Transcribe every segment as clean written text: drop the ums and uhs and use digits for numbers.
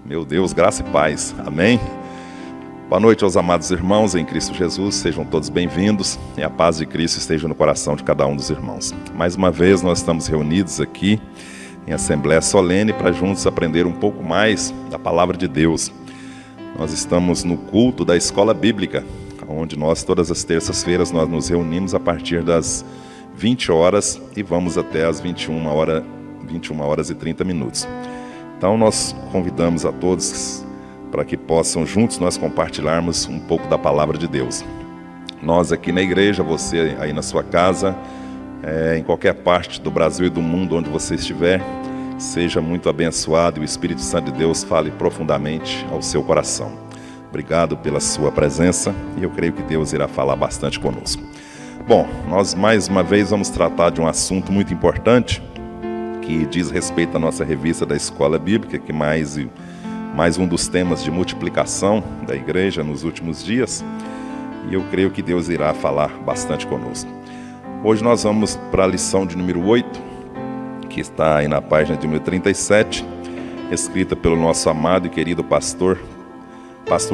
Meu Deus, graça e paz. Amém? Boa noite aos amados irmãos em Cristo Jesus. Sejam todos bem-vindos e a paz de Cristo esteja no coração de cada um dos irmãos. Mais uma vez nós estamos reunidos aqui em Assembleia Solene para juntos aprender um pouco mais da Palavra de Deus. Nós estamos no culto da Escola Bíblica, onde nós todas as terças-feiras nós nos reunimos a partir das 20 horas e vamos até as 21 horas e 30 minutos. Então nós convidamos a todos para que possam juntos nós compartilharmos um pouco da Palavra de Deus. Nós aqui na igreja, você aí na sua casa, em qualquer parte do Brasil e do mundo onde você estiver, seja muito abençoado e o Espírito Santo de Deus fale profundamente ao seu coração. Obrigado pela sua presença e eu creio que Deus irá falar bastante conosco. Bom, nós mais uma vez vamos tratar de um assunto muito importante que diz respeito à nossa revista da Escola Bíblica, que mais um dos temas de multiplicação da igreja nos últimos dias, e eu creio que Deus irá falar bastante conosco. Hoje nós vamos para a lição de número 8, que está aí na página de número 37, escrita pelo nosso amado e querido pastor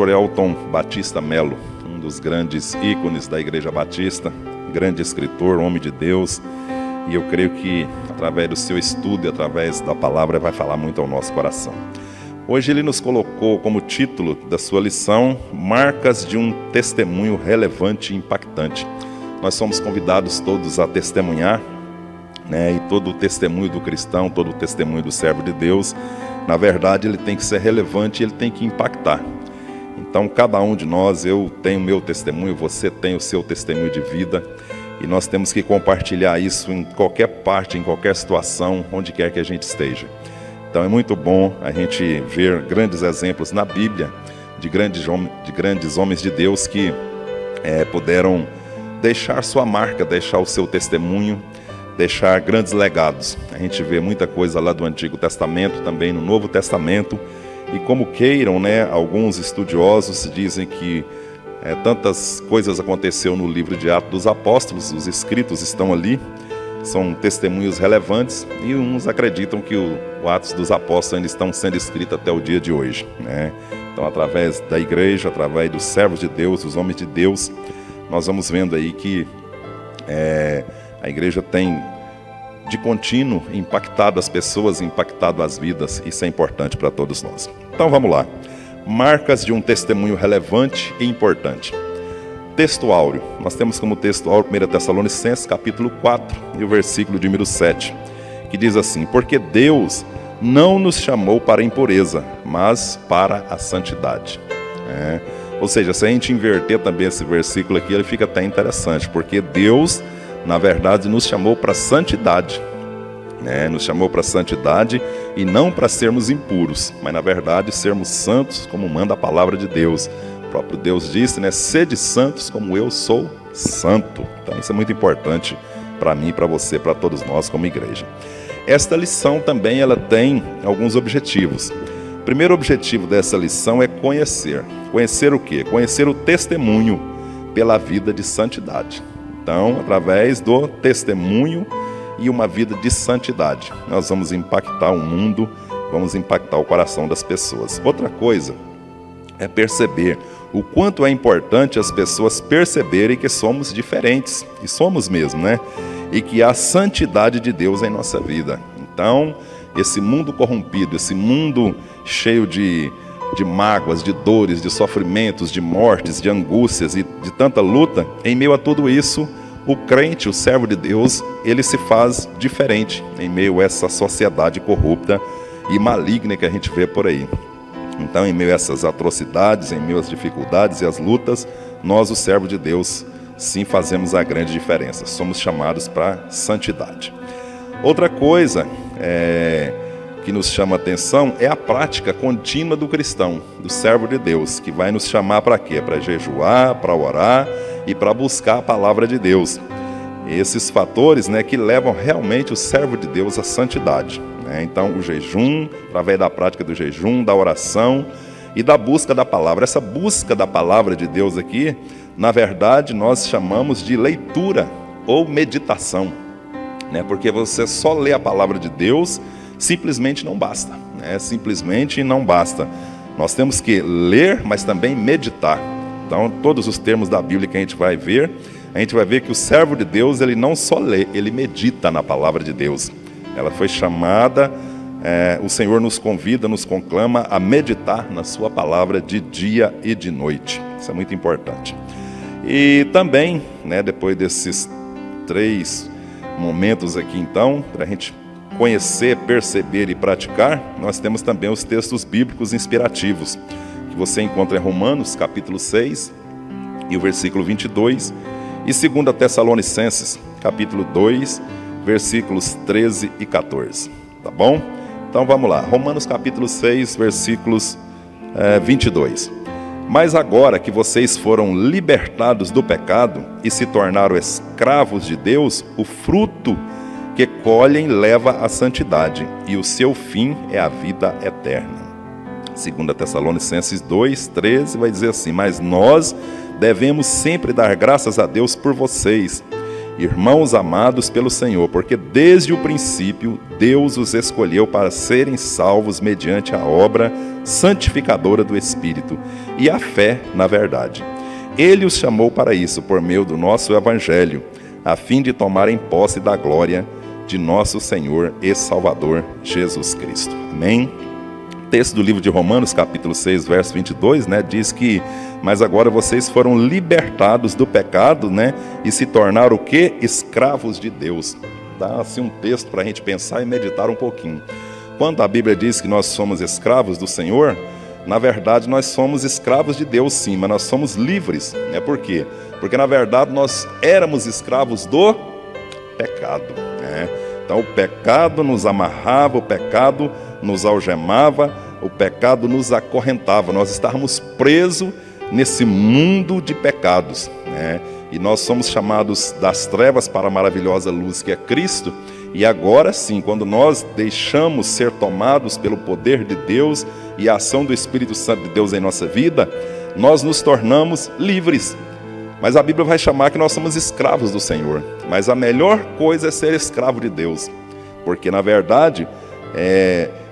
Elton Batista Melo, um dos grandes ícones da Igreja Batista, grande escritor, homem de Deus, e eu creio que através do seu estudo e através da palavra vai falar muito ao nosso coração. Hoje ele nos colocou como título da sua lição, Marcas de um Testemunho Relevante e Impactante. Nós somos convidados todos a testemunhar, né? E todo o testemunho do cristão, todo o testemunho do servo de Deus, na verdade ele tem que ser relevante e ele tem que impactar. Então cada um de nós, eu tenho o meu testemunho, você tem o seu testemunho de vida, e nós temos que compartilhar isso em qualquer parte, em qualquer situação, onde quer que a gente esteja. Então é muito bom a gente ver grandes exemplos na Bíblia de grandes homens de Deus que puderam deixar sua marca, deixar o seu testemunho, deixar grandes legados. A gente vê muita coisa lá do Antigo Testamento, também no Novo Testamento, e como queiram, né, alguns estudiosos dizem que tantas coisas aconteceram no livro de Atos dos Apóstolos, os escritos estão ali, são testemunhos relevantes, e uns acreditam que o Atos dos Apóstolos ainda estão sendo escritos até o dia de hoje, né? Então, através da igreja, através dos servos de Deus, dos homens de Deus, nós vamos vendo aí que a igreja tem de contínuo impactado as pessoas, impactado as vidas. Isso é importante para todos nós. Então vamos lá. Marcas de um testemunho relevante e importante. Texto áureo. Nós temos como texto áureo 1 Tessalonicenses, capítulo 4, e o versículo de número 7, que diz assim: porque Deus não nos chamou para a impureza, mas para a santidade. Ou seja, se a gente inverter também esse versículo aqui, ele fica até interessante, porque Deus, na verdade, nos chamou para a santidade. Nos chamou para a santidade e não para sermos impuros, mas na verdade sermos santos como manda a palavra de Deus. O próprio Deus disse, né, sede santos como eu sou santo. Então isso é muito importante para mim, para você, para todos nós como igreja. Esta lição também ela tem alguns objetivos. O primeiro objetivo dessa lição é conhecer. Conhecer o quê? Conhecer o testemunho pela vida de santidade. Então, através do testemunho e uma vida de santidade, nós vamos impactar o mundo, vamos impactar o coração das pessoas. Outra coisa é perceber o quanto é importante as pessoas perceberem que somos diferentes, e somos mesmo, né? E que há santidade de Deus em nossa vida. Então, esse mundo corrompido, esse mundo cheio de mágoas, de dores, de sofrimentos, de mortes, de angústias e de tanta luta, em meio a tudo isso, o crente, o servo de Deus, ele se faz diferente em meio a essa sociedade corrupta e maligna que a gente vê por aí. Então, em meio a essas atrocidades, em meio às dificuldades e às lutas, nós, o servo de Deus, sim fazemos a grande diferença. Somos chamados para santidade. Outra coisa que nos chama a atenção é a prática contínua do cristão, do servo de Deus, que vai nos chamar para quê? Para jejuar, para orar e para buscar a palavra de Deus. Esses fatores, né, que levam realmente o servo de Deus à santidade. Então, o jejum, através da prática do jejum, da oração e da busca da palavra. Essa busca da palavra de Deus aqui, na verdade, nós chamamos de leitura ou meditação. Porque você só lê a palavra de Deus simplesmente não basta. né? Simplesmente não basta. Nós temos que ler, mas também meditar. Então, todos os termos da Bíblia que a gente vai ver que o servo de Deus, ele não só lê, ele medita na palavra de Deus. Ela foi chamada, o Senhor nos convida, nos conclama a meditar na sua palavra de dia e de noite. Isso é muito importante. E também, né, depois desses 3 momentos aqui, então, para a gente conhecer, perceber e praticar, nós temos também os textos bíblicos inspirativos, que você encontra em Romanos, capítulo 6, e o versículo 22, e 2 Tessalonicenses, capítulo 2, versículos 13 e 14. Tá bom? Então vamos lá. Romanos, capítulo 6, versículos 22. Mas agora que vocês foram libertados do pecado e se tornaram escravos de Deus, o fruto que colhem leva à santidade, e o seu fim é a vida eterna. 2 Tessalonicenses 2, 13 vai dizer assim: mas nós devemos sempre dar graças a Deus por vocês, irmãos amados pelo Senhor, porque desde o princípio Deus os escolheu para serem salvos mediante a obra santificadora do Espírito e a fé na verdade. Ele os chamou para isso por meio do nosso Evangelho, a fim de tomarem posse da glória de nosso Senhor e Salvador Jesus Cristo. Amém? O texto do livro de Romanos, capítulo 6, verso 22, né, diz que, mas agora vocês foram libertados do pecado, né, e se tornaram o quê? Escravos de Deus. Dá assim um texto para a gente pensar e meditar um pouquinho. Quando a Bíblia diz que nós somos escravos do Senhor, na verdade nós somos escravos de Deus sim, mas nós somos livres. Por quê? Porque na verdade nós éramos escravos do pecado, né? Então o pecado nos amarrava, o pecado nos algemava, o pecado nos acorrentava. Nós estávamos presos nesse mundo de pecados, né? E nós somos chamados das trevas para a maravilhosa luz que é Cristo. E agora sim, quando nós deixamos ser tomados pelo poder de Deus e a ação do Espírito Santo de Deus em nossa vida, nós nos tornamos livres. Mas a Bíblia vai chamar que nós somos escravos do Senhor. Mas a melhor coisa é ser escravo de Deus. Porque, na verdade,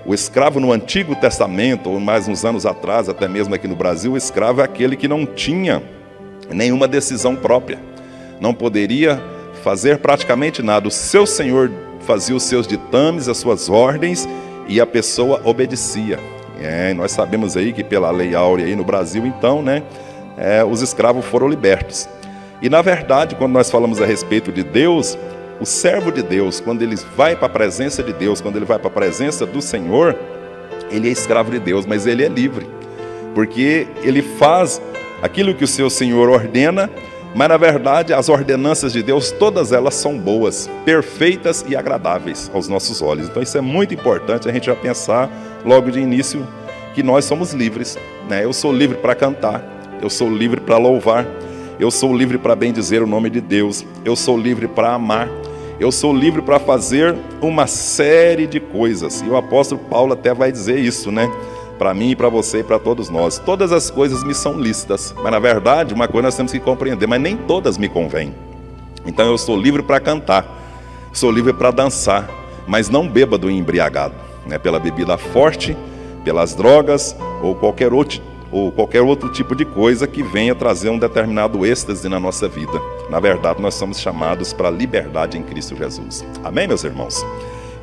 o escravo no Antigo Testamento, ou mais uns anos atrás, até mesmo aqui no Brasil, o escravo é aquele que não tinha nenhuma decisão própria. Não poderia fazer praticamente nada. O seu senhor fazia os seus ditames, as suas ordens, e a pessoa obedecia. Nós sabemos aí que pela lei áurea aí no Brasil, então, né, os escravos foram libertos. E na verdade, quando nós falamos a respeito de Deus, o servo de Deus, quando ele vai para a presença de Deus, quando ele vai para a presença do Senhor, ele é escravo de Deus, mas ele é livre, porque ele faz aquilo que o seu Senhor ordena. Mas na verdade as ordenanças de Deus, todas elas são boas, perfeitas e agradáveis aos nossos olhos. Então isso é muito importante a gente já pensar logo de início que nós somos livres, né? Eu sou livre para cantar, eu sou livre para louvar, eu sou livre para bendizer o nome de Deus, eu sou livre para amar, eu sou livre para fazer uma série de coisas. E o apóstolo Paulo até vai dizer isso, né? Para mim, para você e para todos nós. Todas as coisas me são lícitas, mas na verdade, uma coisa nós temos que compreender, mas nem todas me convêm. Então eu sou livre para cantar, sou livre para dançar, mas não bêbado e embriagado, né? Pela bebida forte, pelas drogas ou qualquer outro tipo de coisa que venha trazer um determinado êxtase na nossa vida. Na verdade, nós somos chamados para a liberdade em Cristo Jesus. Amém, meus irmãos?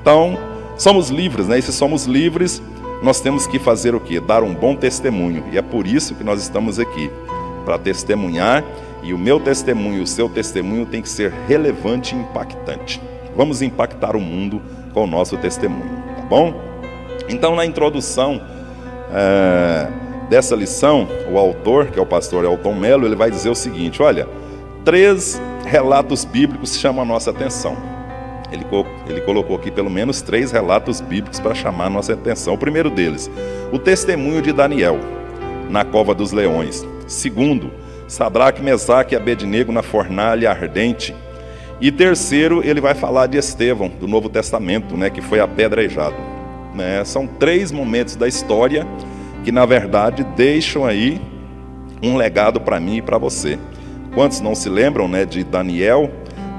Então, somos livres, né? E se somos livres, nós temos que fazer o quê? Dar um bom testemunho. E é por isso que nós estamos aqui, para testemunhar. E o meu testemunho, o seu testemunho tem que ser relevante e impactante. Vamos impactar o mundo com o nosso testemunho, tá bom? Então, na introdução dessa lição, o autor, que é o pastor Elton Mello, ele vai dizer o seguinte: olha, 3 relatos bíblicos chamam a nossa atenção. Ele colocou aqui pelo menos 3 relatos bíblicos para chamar a nossa atenção. O primeiro deles, o testemunho de Daniel na cova dos leões. Segundo, Sadraque, Mesaque e Abednego na fornalha ardente. E terceiro, ele vai falar de Estevão, do Novo Testamento, né, que foi apedrejado. São 3 momentos da história que, na verdade, deixam aí um legado para mim e para você. Quantos não se lembram, né, de Daniel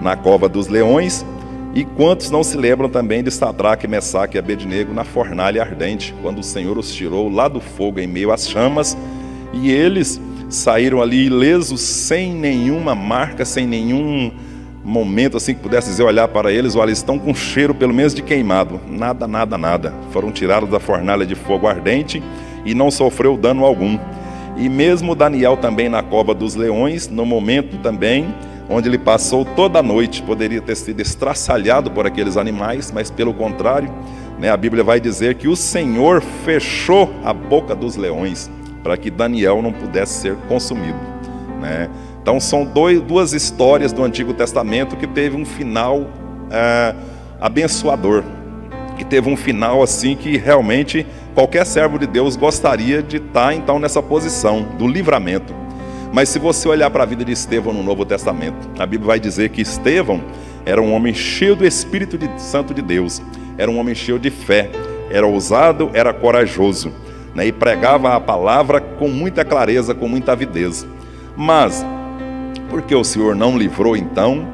na cova dos leões? E quantos não se lembram também de Sadraque, Mesaque e Abednego na fornalha ardente, quando o Senhor os tirou lá do fogo em meio às chamas, e eles saíram ali ilesos, sem nenhuma marca, sem nenhum momento assim que pudesse dizer, olhar para eles, olha, eles estão com cheiro pelo menos de queimado. Nada, nada, nada. Foram tirados da fornalha de fogo ardente e não sofreu dano algum. E mesmo Daniel também na cova dos leões, no momento também onde ele passou toda a noite, poderia ter sido estraçalhado por aqueles animais, mas pelo contrário, né, a Bíblia vai dizer que o Senhor fechou a boca dos leões para que Daniel não pudesse ser consumido, né? Então são duas histórias do Antigo Testamento que teve um final abençoador, que teve um final assim que realmente qualquer servo de Deus gostaria de estar então nessa posição do livramento. Mas se você olhar para a vida de Estevão no Novo Testamento, a Bíblia vai dizer que Estevão era um homem cheio do Espírito Santo de Deus, era um homem cheio de fé, era ousado, era corajoso, né, e pregava a palavra com muita clareza, com muita avidez. Mas porque o Senhor não livrou então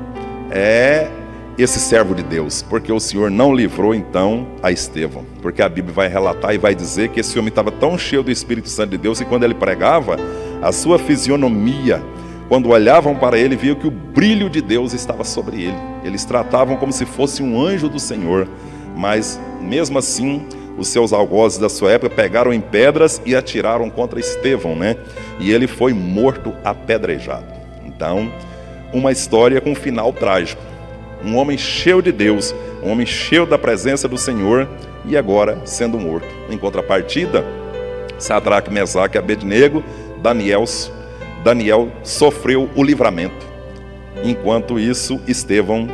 esse servo de Deus? Porque o Senhor não livrou então a Estevão? Porque a Bíblia vai relatar e vai dizer que esse homem estava tão cheio do Espírito Santo de Deus que quando ele pregava, a sua fisionomia, quando olhavam para ele, viam que o brilho de Deus estava sobre ele. Eles tratavam como se fosse um anjo do Senhor, mas mesmo assim os seus algozes da sua época pegaram em pedras e atiraram contra Estevão, né? E ele foi morto apedrejado. Então, uma história com um final trágico. Um homem cheio de Deus, um homem cheio da presença do Senhor, e agora sendo morto. Em contrapartida, Sadraque, Mesaque e Abednego, Daniel sofreu o livramento. Enquanto isso, Estevão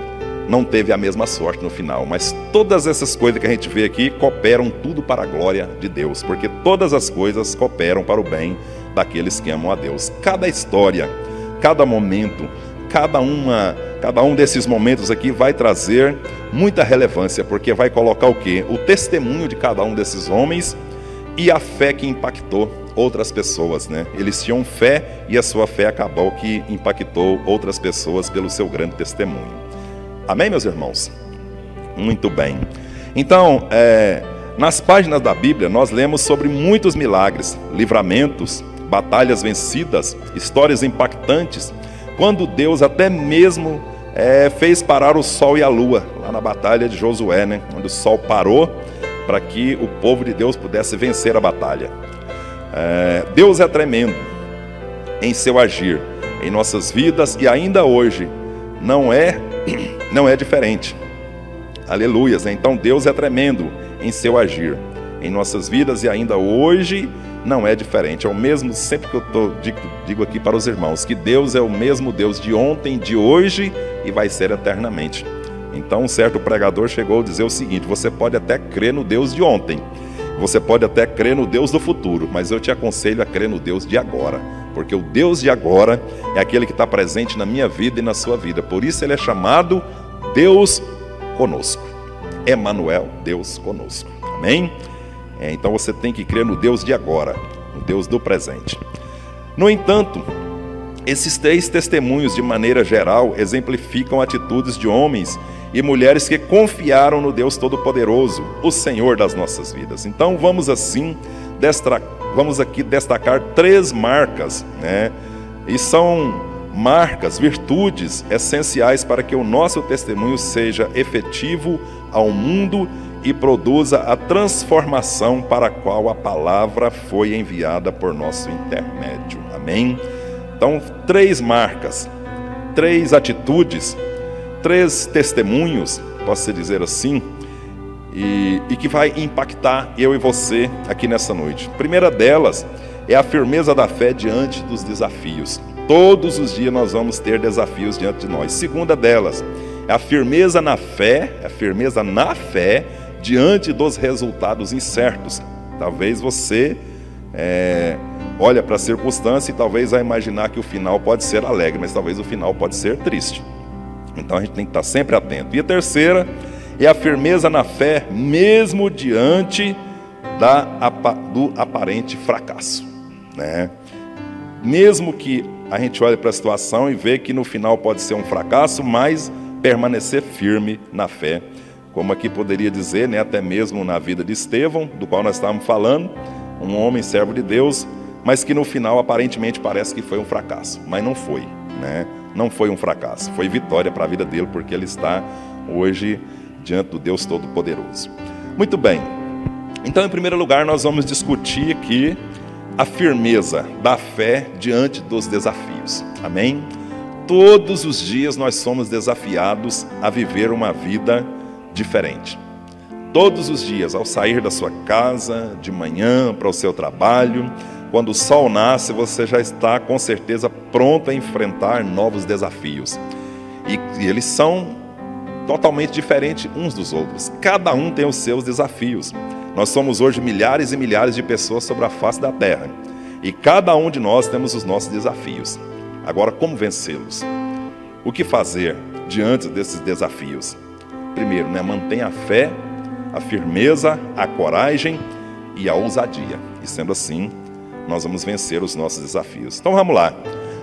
não teve a mesma sorte no final. Mas todas essas coisas que a gente vê aqui cooperam tudo para a glória de Deus, porque todas as coisas cooperam para o bem daqueles que amam a Deus. Cada história, cada momento, cada um desses momentos aqui vai trazer muita relevância, porque vai colocar o quê? O testemunho de cada um desses homens e a fé que impactou outras pessoas, né? Eles tinham fé e a sua fé acabou que impactou outras pessoas pelo seu grande testemunho. Amém, meus irmãos? Muito bem. Então, nas páginas da Bíblia nós lemos sobre muitos milagres, livramentos, batalhas vencidas, histórias impactantes, quando Deus até mesmo fez parar o sol e a lua, lá na batalha de Josué, né? Onde o sol parou para que o povo de Deus pudesse vencer a batalha. Deus é tremendo em seu agir em nossas vidas e ainda hoje não é diferente. Aleluias, né? Então Deus é tremendo em seu agir em nossas vidas e ainda hoje não é diferente. É o mesmo, sempre que eu digo aqui para os irmãos, que Deus é o mesmo Deus de ontem, de hoje e vai ser eternamente. Então um certo pregador chegou a dizer o seguinte: você pode até crer no Deus de ontem, você pode até crer no Deus do futuro, mas eu te aconselho a crer no Deus de agora, porque o Deus de agora é aquele que está presente na minha vida e na sua vida. Por isso ele é chamado Deus conosco. Emanuel, Deus conosco. Amém? Então você tem que crer no Deus de agora, no Deus do presente. No entanto, esses três testemunhos, de maneira geral, exemplificam atitudes de homens e mulheres que confiaram no Deus Todo-Poderoso, o Senhor das nossas vidas. Então vamos aqui destacar três marcas, né? E são marcas, virtudes essenciais para que o nosso testemunho seja efetivo ao mundo e produza a transformação para a qual a palavra foi enviada por nosso intermédio. Amém? Então, três marcas, três atitudes, três testemunhos, posso dizer assim, e que vai impactar eu e você aqui nessa noite. A primeira delas é a firmeza da fé diante dos desafios. Todos os dias nós vamos ter desafios diante de nós. Segunda delas é a firmeza na fé, diante dos resultados incertos. Talvez você olha para a circunstância e talvez vai imaginar que o final pode ser alegre, mas talvez o final pode ser triste. Então a gente tem que estar sempre atento. E a terceira é a firmeza na fé, mesmo diante do aparente fracasso, né? Mesmo que a gente olhe para a situação e vê que no final pode ser um fracasso, mas permanecer firme na fé. Como aqui poderia dizer, né, até mesmo na vida de Estevão, do qual nós estávamos falando, um homem servo de Deus, mas que no final aparentemente parece que foi um fracasso, mas não foi, né? Não foi um fracasso, foi vitória para a vida dele, porque ele está hoje diante do Deus Todo-Poderoso. Muito bem, então em primeiro lugar nós vamos discutir aqui a firmeza da fé diante dos desafios, amém? Todos os dias nós somos desafiados a viver uma vida diferente. Todos os dias, ao sair da sua casa, de manhã para o seu trabalho, quando o sol nasce, você já está com certeza pronto a enfrentar novos desafios. E eles são totalmente diferentes uns dos outros. Cada um tem os seus desafios. Nós somos hoje milhares e milhares de pessoas sobre a face da terra. E cada um de nós temos os nossos desafios. Agora, como vencê-los? O que fazer diante desses desafios? Primeiro, né, mantenha a fé, a firmeza, a coragem e a ousadia. E sendo assim, nós vamos vencer os nossos desafios. Então vamos lá.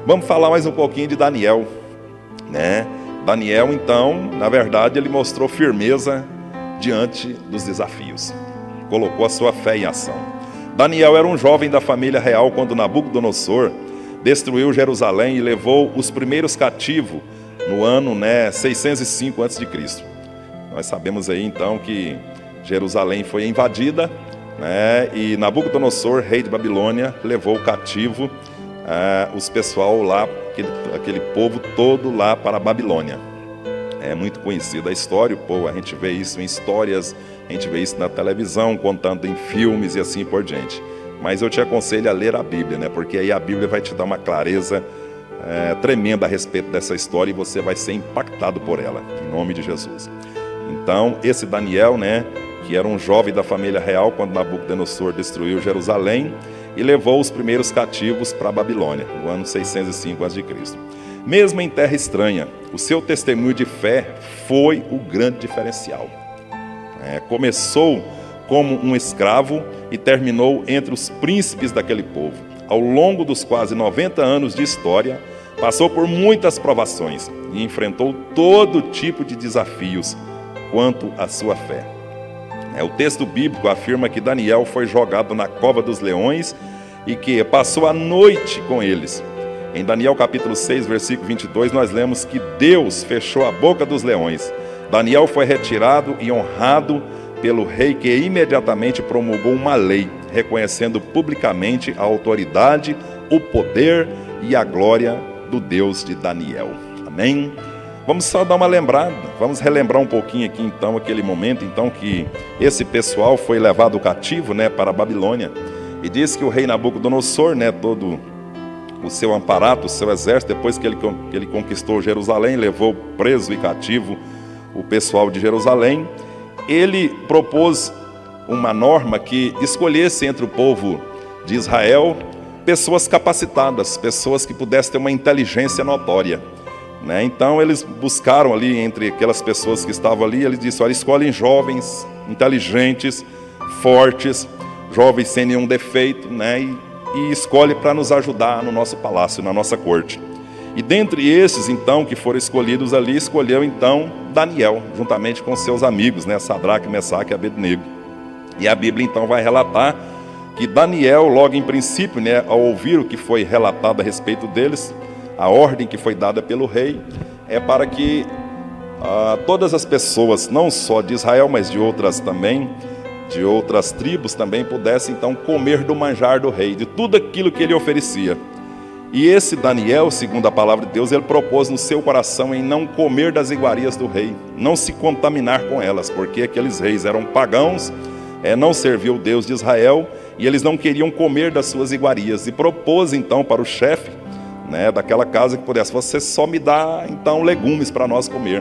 Vamos falar mais um pouquinho de Daniel, né? Daniel, então, na verdade, ele mostrou firmeza diante dos desafios. Colocou a sua fé em ação. Daniel era um jovem da família real quando Nabucodonosor destruiu Jerusalém e levou os primeiros cativos no ano 605 a.C. Nós sabemos aí, então, que Jerusalém foi invadida, né, e Nabucodonosor, rei de Babilônia, levou cativo os pessoal lá, aquele povo todo lá para a Babilônia. É muito conhecida a história, a gente vê isso em histórias, a gente vê isso na televisão, contando em filmes e assim por diante. Mas eu te aconselho a ler a Bíblia, né, porque aí a Bíblia vai te dar uma clareza tremenda a respeito dessa história e você vai ser impactado por ela, em nome de Jesus. Então, esse Daniel, né, que era um jovem da família real quando Nabucodonosor destruiu Jerusalém e levou os primeiros cativos para a Babilônia, no ano 605 a.C. Mesmo em terra estranha, o seu testemunho de fé foi o grande diferencial. Começou como um escravo e terminou entre os príncipes daquele povo. Ao longo dos quase 90 anos de história, passou por muitas provações e enfrentou todo tipo de desafios quanto à sua fé. O texto bíblico afirma que Daniel foi jogado na cova dos leões e que passou a noite com eles. Em Daniel capítulo 6, versículo 22, nós lemos que Deus fechou a boca dos leões. Daniel foi retirado e honrado pelo rei, que imediatamente promulgou uma lei, reconhecendo publicamente a autoridade, o poder e a glória do Deus de Daniel. Amém? Vamos só dar uma lembrada, vamos relembrar um pouquinho aqui então, aquele momento então que esse pessoal foi levado cativo, né, para a Babilônia. E diz que o rei Nabucodonosor, né, todo o seu aparato, o seu exército, depois que ele conquistou Jerusalém, levou preso e cativo o pessoal de Jerusalém, ele propôs uma norma que escolhesse entre o povo de Israel pessoas capacitadas, pessoas que pudessem ter uma inteligência notória. Então eles buscaram ali entre aquelas pessoas que estavam ali, eles disseram: olha, escolhem jovens, inteligentes, fortes, jovens sem nenhum defeito, e escolhe para nos ajudar no nosso palácio, na nossa corte. E dentre esses então que foram escolhidos ali, escolheu então Daniel, juntamente com seus amigos, Sadraque, Mesaque e Abednego. E a Bíblia então vai relatar que Daniel, logo em princípio, ao ouvir o que foi relatado a respeito deles, a ordem que foi dada pelo rei é para que todas as pessoas, não só de Israel, mas de outras também, de outras tribos também, pudessem então comer do manjar do rei, de tudo aquilo que ele oferecia. E esse Daniel, segundo a palavra de Deus, ele propôs no seu coração em não comer das iguarias do rei, não se contaminar com elas, porque aqueles reis eram pagãos, não serviam o Deus de Israel, e eles não queriam comer das suas iguarias. E propôs então para o chefe daquela casa que pudesse: você só me dá então legumes para nós comer.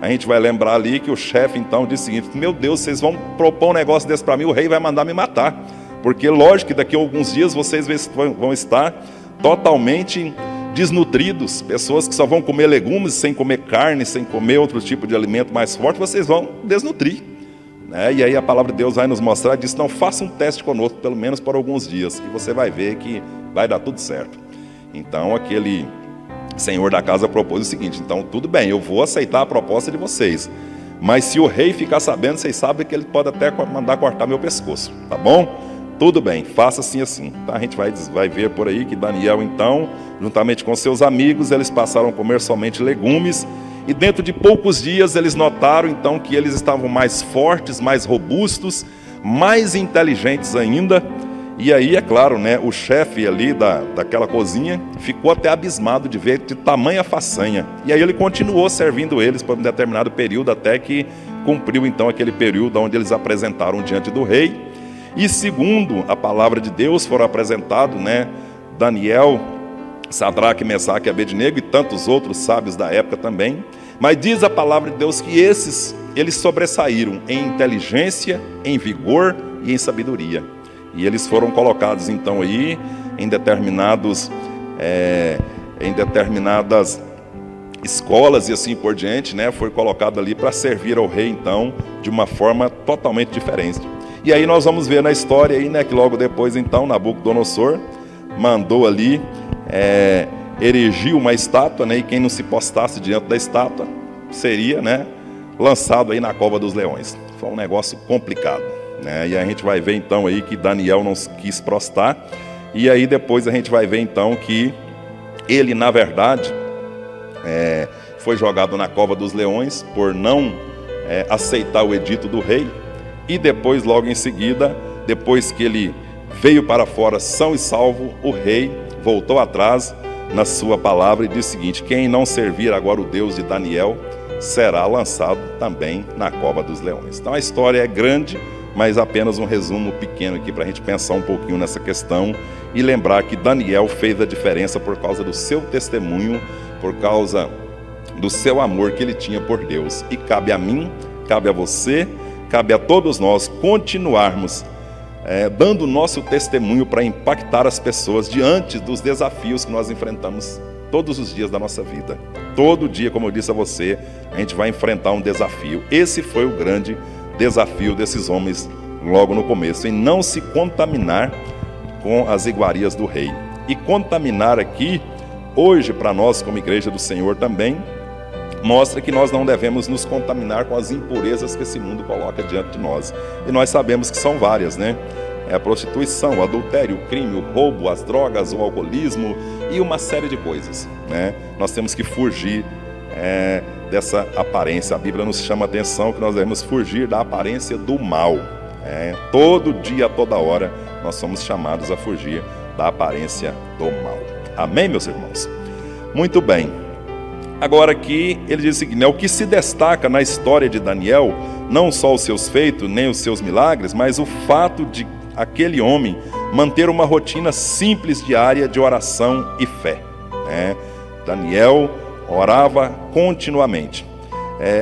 A gente vai lembrar ali que o chefe então disse o seguinte: meu Deus, vocês vão propor um negócio desse para mim, o rei vai mandar me matar, porque lógico que daqui a alguns dias vocês vão estar totalmente desnutridos, pessoas que só vão comer legumes, sem comer carne, sem comer outro tipo de alimento mais forte, vocês vão desnutrir. E aí a palavra de Deus vai nos mostrar, diz: não, faça um teste conosco, pelo menos por alguns dias, e você vai ver que vai dar tudo certo. Então aquele senhor da casa propôs o seguinte: então tudo bem, eu vou aceitar a proposta de vocês, mas se o rei ficar sabendo, vocês sabem que ele pode até mandar cortar meu pescoço, tá bom? Tudo bem, faça assim assim. Então a gente vai ver por aí que Daniel, então, juntamente com seus amigos, eles passaram a comer somente legumes, e dentro de poucos dias eles notaram então que eles estavam mais fortes, mais robustos, mais inteligentes ainda. E aí, é claro, né, o chefe ali daquela cozinha ficou até abismado de ver de tamanha façanha. E aí ele continuou servindo eles por um determinado período, até que cumpriu então aquele período onde eles apresentaram diante do rei. E segundo a palavra de Deus, foram apresentados, né, Daniel, Sadraque, Mesaque e Abednego e tantos outros sábios da época também. Mas diz a palavra de Deus que eles sobressaíram em inteligência, em vigor e em sabedoria. E eles foram colocados então aí em determinadas escolas e assim por diante, né? Foi colocado ali para servir ao rei então de uma forma totalmente diferente. E aí nós vamos ver na história aí, né, que logo depois então Nabucodonosor mandou ali erigir uma estátua, né? E quem não se postasse diante da estátua seria, né, lançado aí na cova dos leões. Foi um negócio complicado. E a gente vai ver então aí que Daniel não quis prostrar, e aí depois a gente vai ver então que ele na verdade foi jogado na cova dos leões por não aceitar o edito do rei, e depois logo em seguida, depois que ele veio para fora são e salvo, o rei voltou atrás na sua palavra e disse o seguinte: quem não servir agora o Deus de Daniel será lançado também na cova dos leões. Então a história é grande, mas apenas um resumo pequeno aqui para a gente pensar um pouquinho nessa questão e lembrar que Daniel fez a diferença por causa do seu testemunho, por causa do seu amor que ele tinha por Deus. E cabe a mim, cabe a você, cabe a todos nós continuarmos dando o nosso testemunho para impactar as pessoas diante dos desafios que nós enfrentamos todos os dias da nossa vida. Todo dia, como eu disse a você, a gente vai enfrentar um desafio. Esse foi o grande desafio desses homens logo no começo, em não se contaminar com as iguarias do rei. E contaminar aqui, hoje para nós como igreja do Senhor também, mostra que nós não devemos nos contaminar com as impurezas que esse mundo coloca diante de nós. E nós sabemos que são várias, né? A prostituição, o adultério, o crime, o roubo, as drogas, o alcoolismo e uma série de coisas, né? Nós temos que fugir dessa aparência. A Bíblia nos chama a atenção que nós devemos fugir da aparência do mal. Todo dia, toda hora, nós somos chamados a fugir da aparência do mal. Amém, meus irmãos? Muito bem. Agora aqui ele diz o seguinte, o que se destaca na história de Daniel, não só os seus feitos, nem os seus milagres, mas o fato de aquele homem manter uma rotina simples diária de oração e fé. Daniel orava continuamente.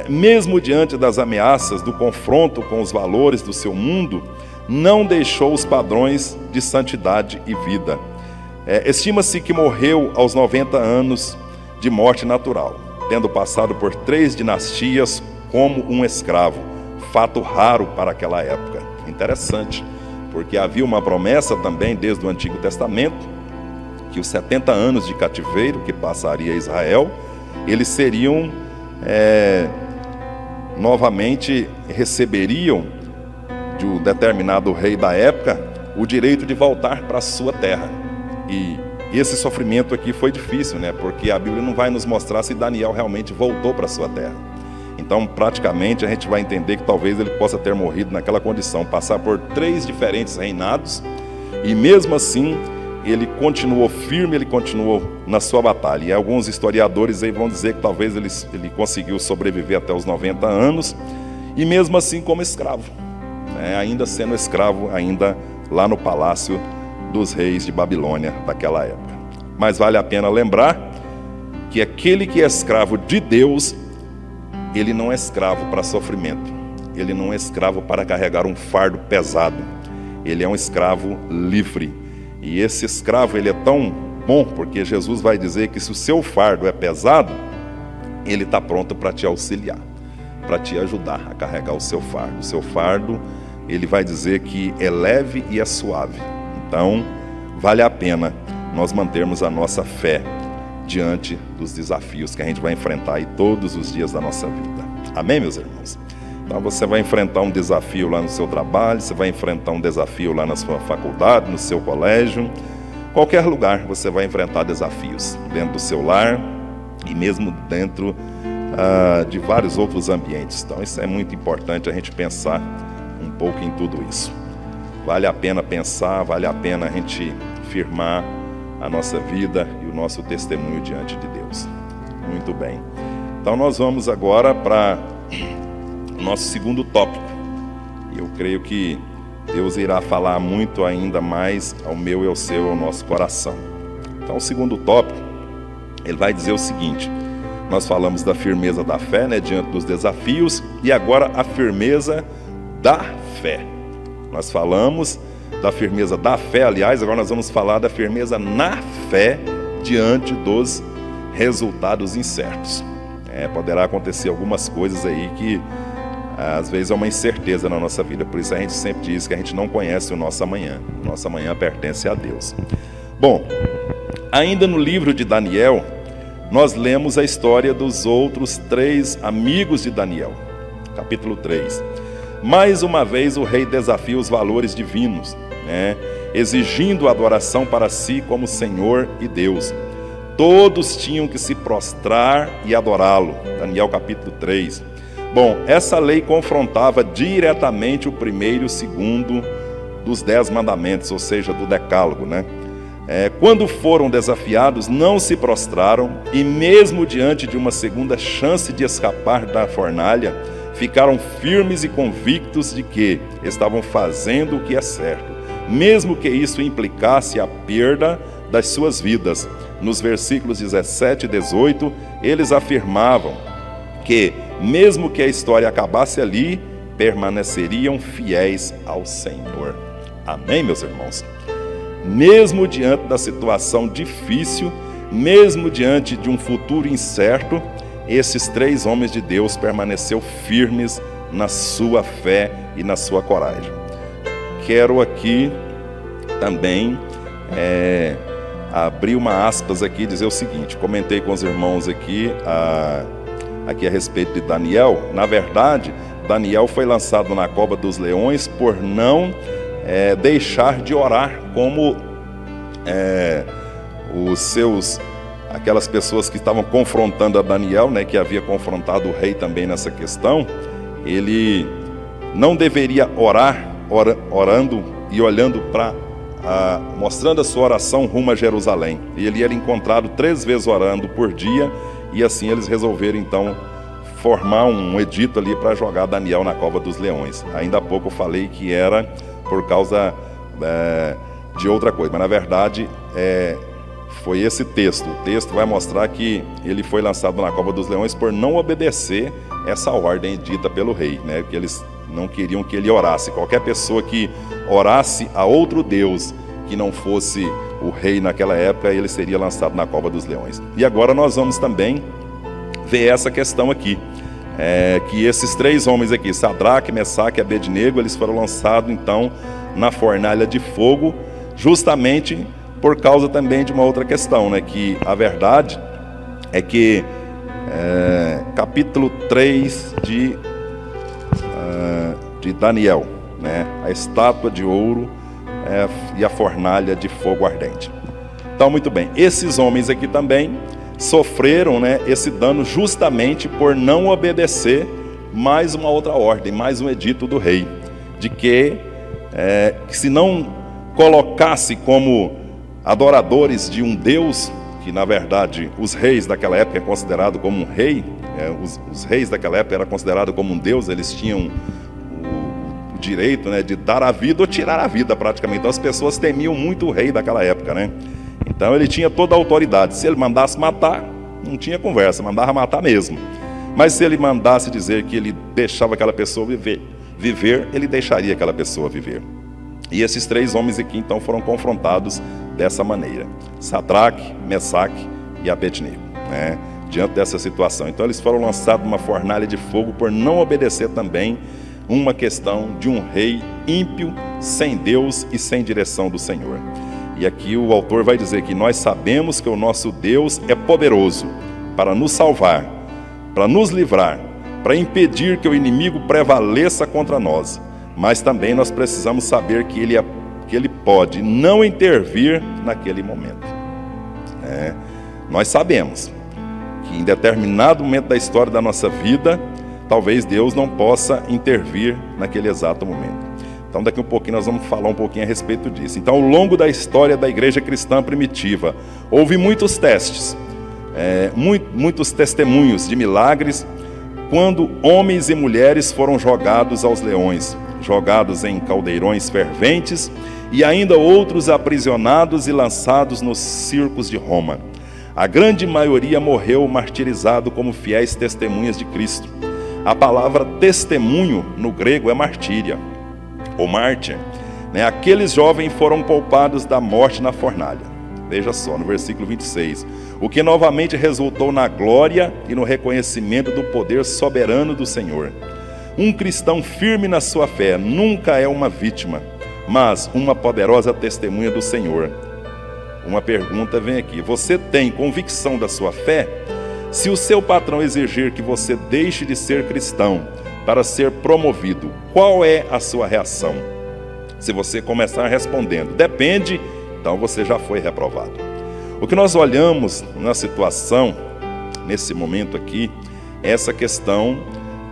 Mesmo diante das ameaças, do confronto com os valores do seu mundo, não deixou os padrões de santidade e vida. Estima-se que morreu aos 90 anos de morte natural, tendo passado por 3 dinastias como um escravo, fato raro para aquela época. Interessante, porque havia uma promessa também desde o Antigo Testamento, que os 70 anos de cativeiro que passaria Israel, eles seriam, novamente receberiam de um determinado rei da época o direito de voltar para a sua terra. E esse sofrimento aqui foi difícil, né? Porque a Bíblia não vai nos mostrar se Daniel realmente voltou para a sua terra. Então, praticamente, a gente vai entender que talvez ele possa ter morrido naquela condição, passar por 3 diferentes reinados, e mesmo assim, ele continuou firme, ele continuou na sua batalha. E alguns historiadores aí vão dizer que talvez ele conseguiu sobreviver até os 90 anos, e mesmo assim como escravo, ainda sendo escravo, ainda lá no palácio dos reis de Babilônia daquela época. Mas vale a pena lembrar que aquele que é escravo de Deus, ele não é escravo para sofrimento, ele não é escravo para carregar um fardo pesado, ele é um escravo livre. E esse escravo, ele é tão bom, porque Jesus vai dizer que se o seu fardo é pesado, ele está pronto para te auxiliar, para te ajudar a carregar o seu fardo. O seu fardo, ele vai dizer que é leve e é suave. Então, vale a pena nós mantermos a nossa fé diante dos desafios que a gente vai enfrentar aí todos os dias da nossa vida. Amém, meus irmãos? Então você vai enfrentar um desafio lá no seu trabalho, você vai enfrentar um desafio lá na sua faculdade, no seu colégio, qualquer lugar você vai enfrentar desafios, dentro do seu lar e mesmo dentro de vários outros ambientes. Então isso é muito importante a gente pensar um pouco em tudo isso. Vale a pena pensar, vale a pena a gente firmar a nossa vida e o nosso testemunho diante de Deus. Muito bem. Então nós vamos agora para o nosso segundo tópico. Eu creio que Deus irá falar muito ainda mais ao meu e ao seu, ao nosso coração. Então o segundo tópico, ele vai dizer o seguinte: nós falamos da firmeza da fé, né, diante dos desafios, e agora a firmeza da fé. Nós falamos da firmeza da fé, aliás, agora nós vamos falar da firmeza na fé diante dos resultados incertos. Poderá acontecer algumas coisas aí que às vezes é uma incerteza na nossa vida, por isso a gente sempre diz que a gente não conhece o nosso amanhã. O nosso amanhã pertence a Deus. Bom, ainda no livro de Daniel, nós lemos a história dos outros 3 amigos de Daniel. Capítulo 3. Mais uma vez o rei desafia os valores divinos, exigindo adoração para si como Senhor e Deus. Todos tinham que se prostrar e adorá-lo. Daniel capítulo 3. Bom, essa lei confrontava diretamente o primeiro e o segundo dos 10 mandamentos, ou seja, do decálogo, Quando foram desafiados, não se prostraram e mesmo diante de uma segunda chance de escapar da fornalha, ficaram firmes e convictos de que estavam fazendo o que é certo, mesmo que isso implicasse a perda das suas vidas. Nos versículos 17 e 18, eles afirmavam que, mesmo que a história acabasse ali, permaneceriam fiéis ao Senhor. Amém, meus irmãos? Mesmo diante da situação difícil, mesmo diante de um futuro incerto, esses 3 homens de Deus permaneceram firmes na sua fé e na sua coragem. Quero aqui também abrir uma aspas aqui e dizer o seguinte: comentei com os irmãos aqui a respeito de Daniel. Na verdade, Daniel foi lançado na cova dos leões por não deixar de orar como aquelas pessoas que estavam confrontando a Daniel, que havia confrontado o rei também nessa questão. Ele não deveria orar, orando e olhando mostrando a sua oração rumo a Jerusalém. E ele era encontrado 3 vezes orando por dia, e assim eles resolveram então formar um edito ali para jogar Daniel na cova dos leões. Ainda há pouco eu falei que era por causa de outra coisa, mas na verdade foi esse texto. O texto vai mostrar que ele foi lançado na cova dos leões por não obedecer essa ordem dita pelo rei, que eles não queriam que ele orasse. Qualquer pessoa que orasse a outro Deus que não fosse o rei naquela época, ele seria lançado na cova dos leões. E agora nós vamos também ver essa questão aqui, que esses 3 homens aqui, Sadraque, Mesaque e Abednego, eles foram lançados então na fornalha de fogo, justamente por causa também de uma outra questão, que a verdade é que capítulo 3 de Daniel, a estátua de ouro e a fornalha de fogo ardente. Então, muito bem, esses homens aqui também sofreram esse dano justamente por não obedecer mais uma outra ordem, mais um edito do rei, de que se não colocasse como adoradores de um Deus, que na verdade os reis daquela época é considerado como um rei, os reis daquela época era considerado como um Deus, eles tinham o direito de dar a vida ou tirar a vida praticamente. Então as pessoas temiam muito o rei daquela época, Então ele tinha toda a autoridade. Se ele mandasse matar, não tinha conversa, mandava matar mesmo. Mas se ele mandasse dizer que ele deixava aquela pessoa viver, ele deixaria aquela pessoa viver. E esses 3 homens aqui então foram confrontados dessa maneira: Sadraque, Mesaque e Abednego, diante dessa situação. Então eles foram lançados numa fornalha de fogo por não obedecer também uma questão de um rei ímpio, sem Deus e sem direção do Senhor. E aqui o autor vai dizer que nós sabemos que o nosso Deus é poderoso para nos salvar, para nos livrar, para impedir que o inimigo prevaleça contra nós. Mas também nós precisamos saber que ele pode não intervir naquele momento. Nós sabemos que em determinado momento da história da nossa vida, talvez Deus não possa intervir naquele exato momento. Então daqui a um pouquinho nós vamos falar um pouquinho a respeito disso. Então, ao longo da história da igreja cristã primitiva, houve muitos testes, muitos testemunhos de milagres, quando homens e mulheres foram jogados aos leões, jogados em caldeirões ferventes, e ainda outros aprisionados e lançados nos circos de Roma. A grande maioria morreu martirizado como fiéis testemunhas de Cristo. A palavra testemunho no grego é martíria, ou mártir. Aqueles jovens foram poupados da morte na fornalha. Veja só, no versículo 26. O que novamente resultou na glória e no reconhecimento do poder soberano do Senhor. Um cristão firme na sua fé nunca é uma vítima, mas uma poderosa testemunha do Senhor. Uma pergunta vem aqui: você tem convicção da sua fé? Se o seu patrão exigir que você deixe de ser cristão para ser promovido, qual é a sua reação? Se você começar respondendo, depende, então você já foi reprovado. O que nós olhamos na situação, nesse momento aqui, é essa questão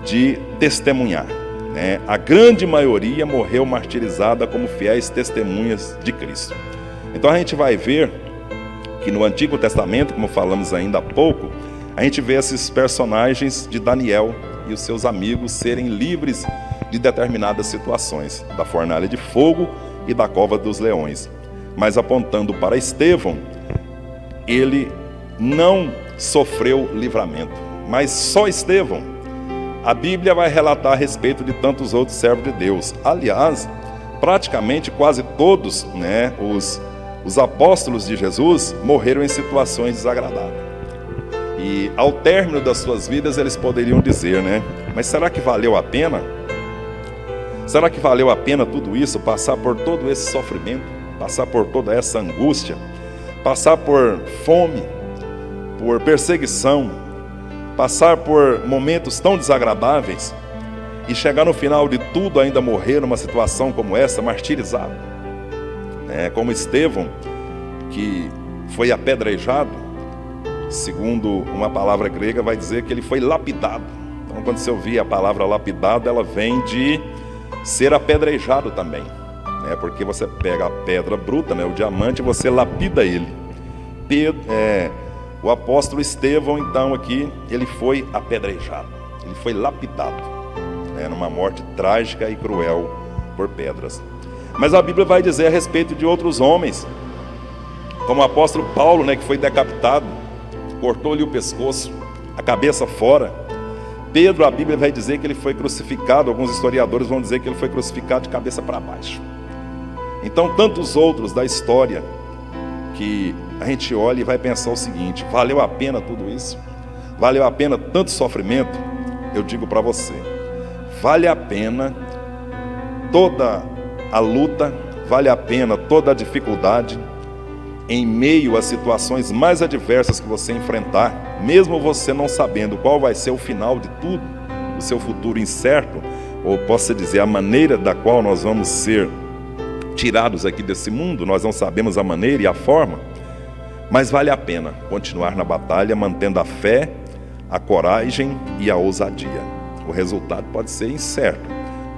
de testemunhar. A grande maioria morreu martirizada como fiéis testemunhas de Cristo. Então a gente vai ver que no Antigo Testamento, como falamos ainda há pouco, a gente vê esses personagens de Daniel e os seus amigos serem livres de determinadas situações, da fornalha de fogo e da cova dos leões. Mas apontando para Estevão, ele não sofreu livramento, mas só Estevão. A Bíblia vai relatar a respeito de tantos outros servos de Deus. Aliás, praticamente quase todos, os apóstolos de Jesus morreram em situações desagradáveis. E ao término das suas vidas eles poderiam dizer, mas será que valeu a pena? Será que valeu a pena tudo isso? Passar por todo esse sofrimento, passar por toda essa angústia, passar por fome, por perseguição, passar por momentos tão desagradáveis e chegar no final de tudo ainda morrer numa situação como essa, martirizado? Como Estevão, que foi apedrejado, segundo uma palavra grega, vai dizer que ele foi lapidado. Então, quando você ouvir a palavra lapidado, ela vem de ser apedrejado também, porque você pega a pedra bruta, o diamante, e você lapida ele. O apóstolo Estevão, então, aqui, ele foi apedrejado, ele foi lapidado, numa morte trágica e cruel por pedras. Mas a Bíblia vai dizer a respeito de outros homens, como o apóstolo Paulo, que foi decapitado, cortou-lhe o pescoço, a cabeça fora. Pedro, a Bíblia vai dizer que ele foi crucificado, alguns historiadores vão dizer que ele foi crucificado de cabeça para baixo. Então, tantos outros da história, que a gente olha e vai pensar o seguinte: valeu a pena tudo isso? Valeu a pena tanto sofrimento? Eu digo para você, vale a pena toda a luta, vale a pena toda a dificuldade, em meio às situações mais adversas que você enfrentar, mesmo você não sabendo qual vai ser o final de tudo, o seu futuro incerto, ou posso dizer, a maneira da qual nós vamos ser tirados aqui desse mundo, nós não sabemos a maneira e a forma, mas vale a pena continuar na batalha, mantendo a fé, a coragem e a ousadia. O resultado pode ser incerto,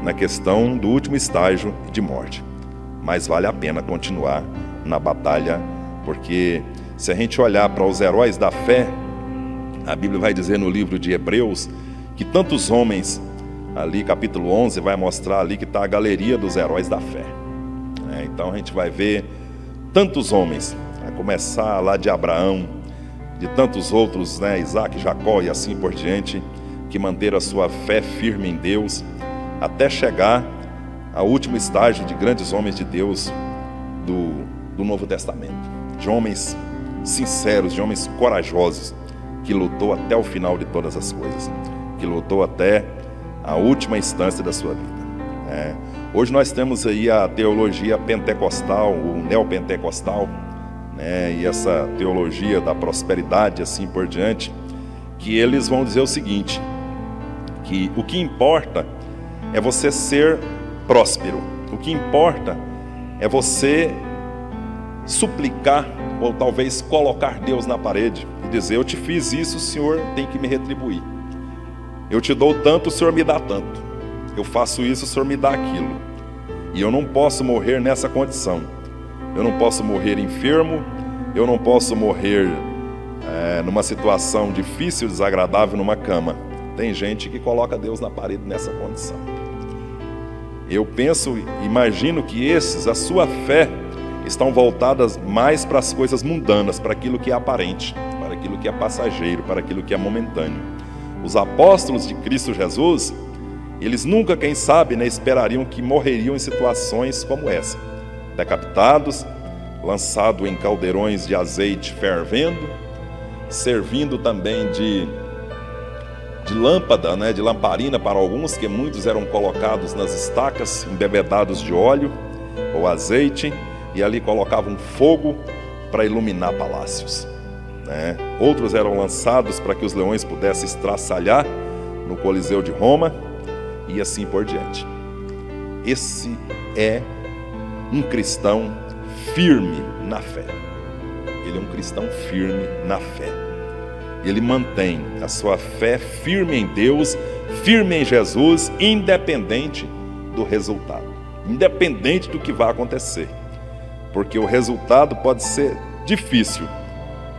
na questão do último estágio de morte, mas vale a pena continuar na batalha, porque se a gente olhar para os heróis da fé, a Bíblia vai dizer no livro de Hebreus que tantos homens, ali capítulo 11 vai mostrar ali que está a galeria dos heróis da fé. Então a gente vai ver tantos homens, a começar lá de Abraão, de tantos outros, Isaac, Jacó e assim por diante, que manteram a sua fé firme em Deus, até chegar ao último estágio de grandes homens de Deus do Novo Testamento, de homens sinceros, de homens corajosos, que lutou até o final de todas as coisas, que lutou até a última instância da sua vida. Hoje nós temos aí a teologia pentecostal, o neopentecostal, né, e essa teologia da prosperidade, assim por diante, que eles vão dizer o seguinte, que o que importa é você ser próspero, o que importa é você suplicar, ou talvez colocar Deus na parede e dizer: eu te fiz isso, o Senhor tem que me retribuir. Eu te dou tanto, o Senhor me dá tanto. Eu faço isso, o Senhor me dá aquilo. E eu não posso morrer nessa condição. Eu não posso morrer enfermo, eu não posso morrer numa situação difícil, desagradável, numa cama. Tem gente que coloca Deus na parede nessa condição. Eu penso, imagino que esses, a sua fé, estão voltadas mais para as coisas mundanas, para aquilo que é aparente, para aquilo que é passageiro, para aquilo que é momentâneo. Os apóstolos de Cristo Jesus, eles nunca, quem sabe, né, esperariam que morreriam em situações como essa. Decapitados, lançados em caldeirões de azeite fervendo, servindo também de lâmpada, né, de lamparina para alguns, que muitos eram colocados nas estacas, embebedados de óleo ou azeite, e ali colocavam fogo para iluminar palácios, né? Outros eram lançados para que os leões pudessem estraçalhar no Coliseu de Roma, e assim por diante. Esse é um cristão firme na fé. Ele é um cristão firme na fé. Ele mantém a sua fé firme em Deus, firme em Jesus, independente do resultado, independente do que vai acontecer. Porque o resultado pode ser difícil,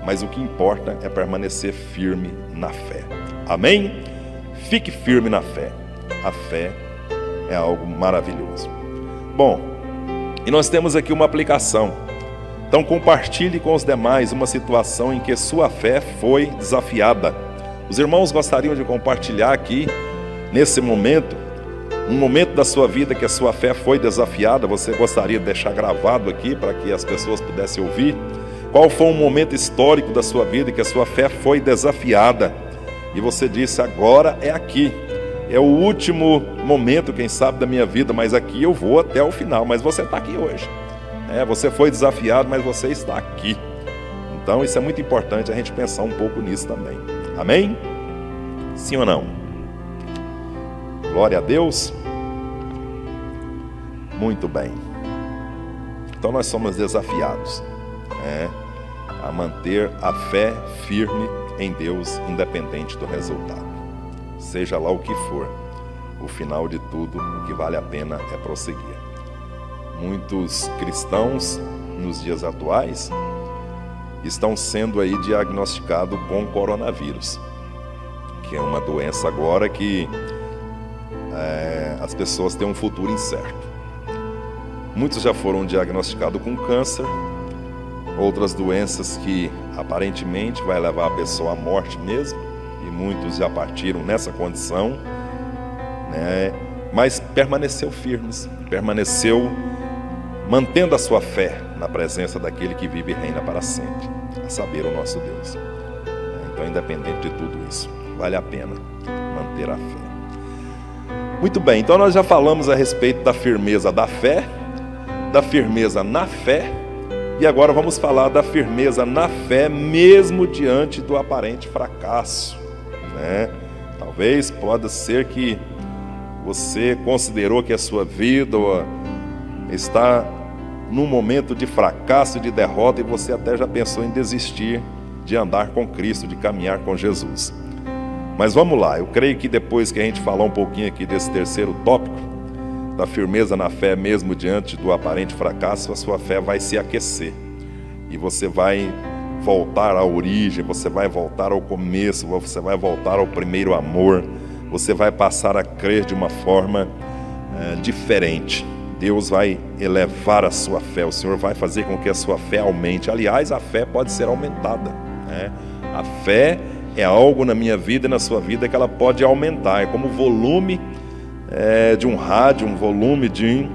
mas o que importa é permanecer firme na fé. Amém? Fique firme na fé. A fé é algo maravilhoso. Bom, e nós temos aqui uma aplicação. Então compartilhe com os demais uma situação em que sua fé foi desafiada. Os irmãos gostariam de compartilhar aqui, nesse momento, um momento da sua vida que a sua fé foi desafiada. Você gostaria de deixar gravado aqui para que as pessoas pudessem ouvir? Qual foi um momento histórico da sua vida que a sua fé foi desafiada? E você disse: agora é aqui. É o último momento, quem sabe, da minha vida, mas aqui eu vou até o final. Mas você está aqui hoje. Você foi desafiado, mas você está aqui. Então isso é muito importante a gente pensar um pouco nisso também. Amém? Sim ou não? Glória a Deus. Muito bem. Então nós somos desafiados, a manter a fé firme em Deus, independente do resultado. Seja lá o que for, o final de tudo, o que vale a pena é prosseguir. Muitos cristãos, nos dias atuais, estão sendo aí diagnosticados com coronavírus, que é uma doença agora que as pessoas têm um futuro incerto. Muitos já foram diagnosticados com câncer, outras doenças que aparentemente vai levar a pessoa à morte mesmo, e muitos já partiram nessa condição, né? Mas permaneceu firmes, permaneceu mantendo a sua fé na presença daquele que vive e reina para sempre, a saber, o nosso Deus. Então, independente de tudo isso, vale a pena manter a fé. Muito bem, então nós já falamos a respeito da firmeza da fé, da firmeza na fé, e agora vamos falar da firmeza na fé mesmo diante do aparente fracasso, né? Talvez pode ser que você considerou que a sua vida está num momento de fracasso, de derrota, e você até já pensou em desistir de andar com Cristo, de caminhar com Jesus. Mas vamos lá, eu creio que depois que a gente falar um pouquinho aqui desse terceiro tópico, da firmeza na fé mesmo diante do aparente fracasso, a sua fé vai se aquecer. E você vai voltar à origem, você vai voltar ao começo, você vai voltar ao primeiro amor, você vai passar a crer de uma forma diferente. Deus vai elevar a sua fé, o Senhor vai fazer com que a sua fé aumente. Aliás, a fé pode ser aumentada, né? A fé é algo na minha vida e na sua vida que ela pode aumentar. É como o volume de um rádio, um volume de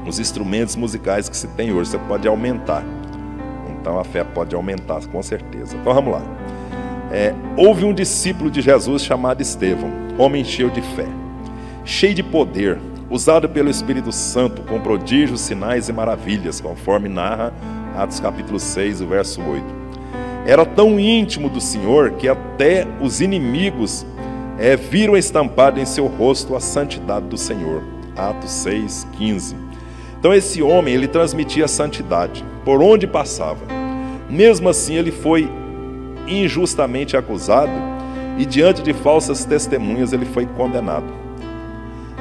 os instrumentos musicais que se tem hoje. Você pode aumentar. Então a fé pode aumentar, com certeza. Então vamos lá. Houve um discípulo de Jesus chamado Estevão, homem cheio de fé, cheio de poder, usado pelo Espírito Santo com prodígios, sinais e maravilhas, conforme narra Atos capítulo 6, o verso 8. Era tão íntimo do Senhor que até os inimigos viram estampado em seu rosto a santidade do Senhor. Atos 6, 15. Então esse homem, ele transmitia a santidade por onde passava. Mesmo assim, ele foi injustamente acusado e diante de falsas testemunhas ele foi condenado.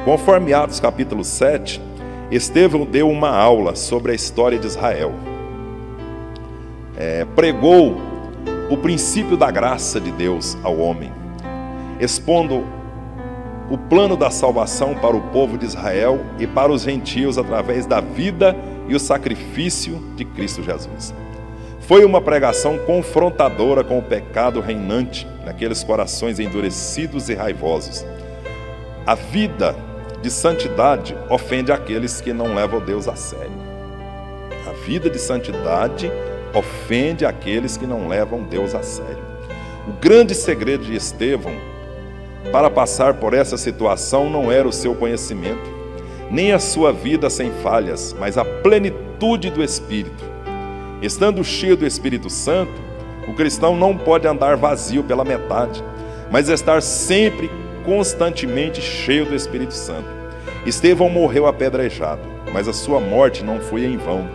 Conforme Atos capítulo 7, Estevão deu uma aula sobre a história de Israel. Pregou o princípio da graça de Deus ao homem, expondo o plano da salvação para o povo de Israel e para os gentios através da vida e o sacrifício de Cristo Jesus. Foi uma pregação confrontadora com o pecado reinante naqueles corações endurecidos e raivosos. A vida de santidade ofende aqueles que não levam Deus a sério. A vida de santidade ofende aqueles que não levam Deus a sério. O grande segredo de Estevão para passar por essa situação não era o seu conhecimento, nem a sua vida sem falhas, mas a plenitude do Espírito. Estando cheio do Espírito Santo, o cristão não pode andar vazio pela metade, mas estar sempre, constantemente cheio do Espírito Santo. Estevão morreu apedrejado, mas a sua morte não foi em vão.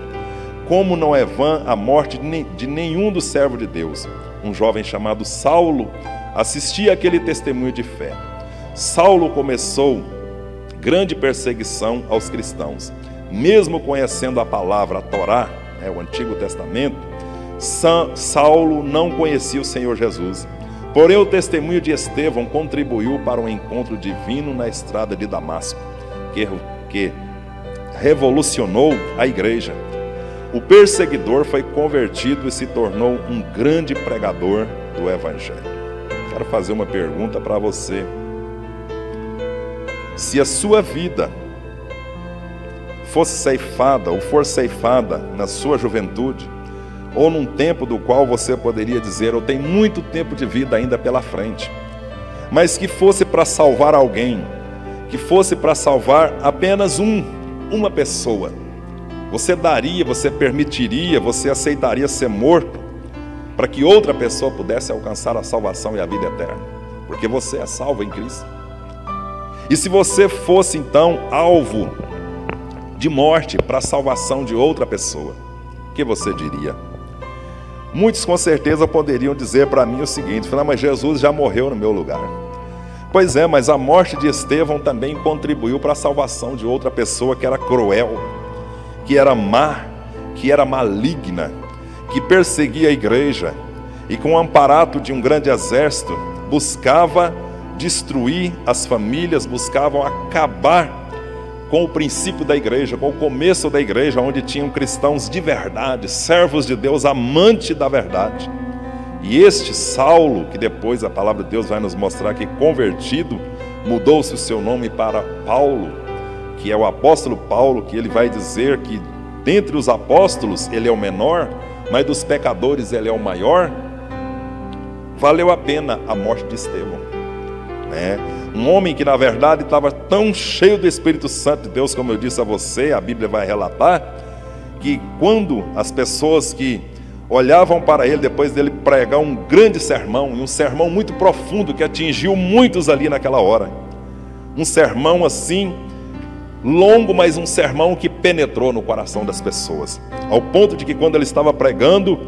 Como não é vã a morte de nenhum dos servos de Deus. Um jovem chamado Saulo assistia aquele testemunho de fé. Saulo começou grande perseguição aos cristãos. Mesmo conhecendo a palavra, a Torá, o Antigo Testamento, Saulo não conhecia o Senhor Jesus. Porém, o testemunho de Estevão contribuiu para um encontro divino na estrada de Damasco, que revolucionou a igreja. O perseguidor foi convertido e se tornou um grande pregador do Evangelho. Quero fazer uma pergunta para você. Se a sua vida fosse ceifada ou for ceifada na sua juventude, ou num tempo do qual você poderia dizer, eu tenho muito tempo de vida ainda pela frente, mas que fosse para salvar alguém, que fosse para salvar apenas uma pessoa, você daria, você permitiria, você aceitaria ser morto para que outra pessoa pudesse alcançar a salvação e a vida eterna? Porque você é salvo em Cristo. E se você fosse então alvo de morte para a salvação de outra pessoa, o que você diria? Muitos com certeza poderiam dizer para mim o seguinte: mas Jesus já morreu no meu lugar. Pois é, mas a morte de Estevão também contribuiu para a salvação de outra pessoa que era cruel, que era má, que era maligna, que perseguia a igreja e com o amparato de um grande exército buscava destruir as famílias, buscavam acabar com o princípio da igreja, com o começo da igreja, onde tinham cristãos de verdade, servos de Deus, amantes da verdade. E este Saulo, que depois a palavra de Deus vai nos mostrar que convertido, mudou-se o seu nome para Paulo, que é o apóstolo Paulo, que ele vai dizer que dentre os apóstolos ele é o menor, mas dos pecadores ele é o maior. Valeu a pena a morte de Estevão, né? Um homem que na verdade estava tão cheio do Espírito Santo de Deus, como eu disse a você, a Bíblia vai relatar, que quando as pessoas que olhavam para ele, depois dele pregar um grande sermão, e um sermão muito profundo, que atingiu muitos ali naquela hora, um sermão assim, longo, mas um sermão que penetrou no coração das pessoas, ao ponto de que quando ele estava pregando,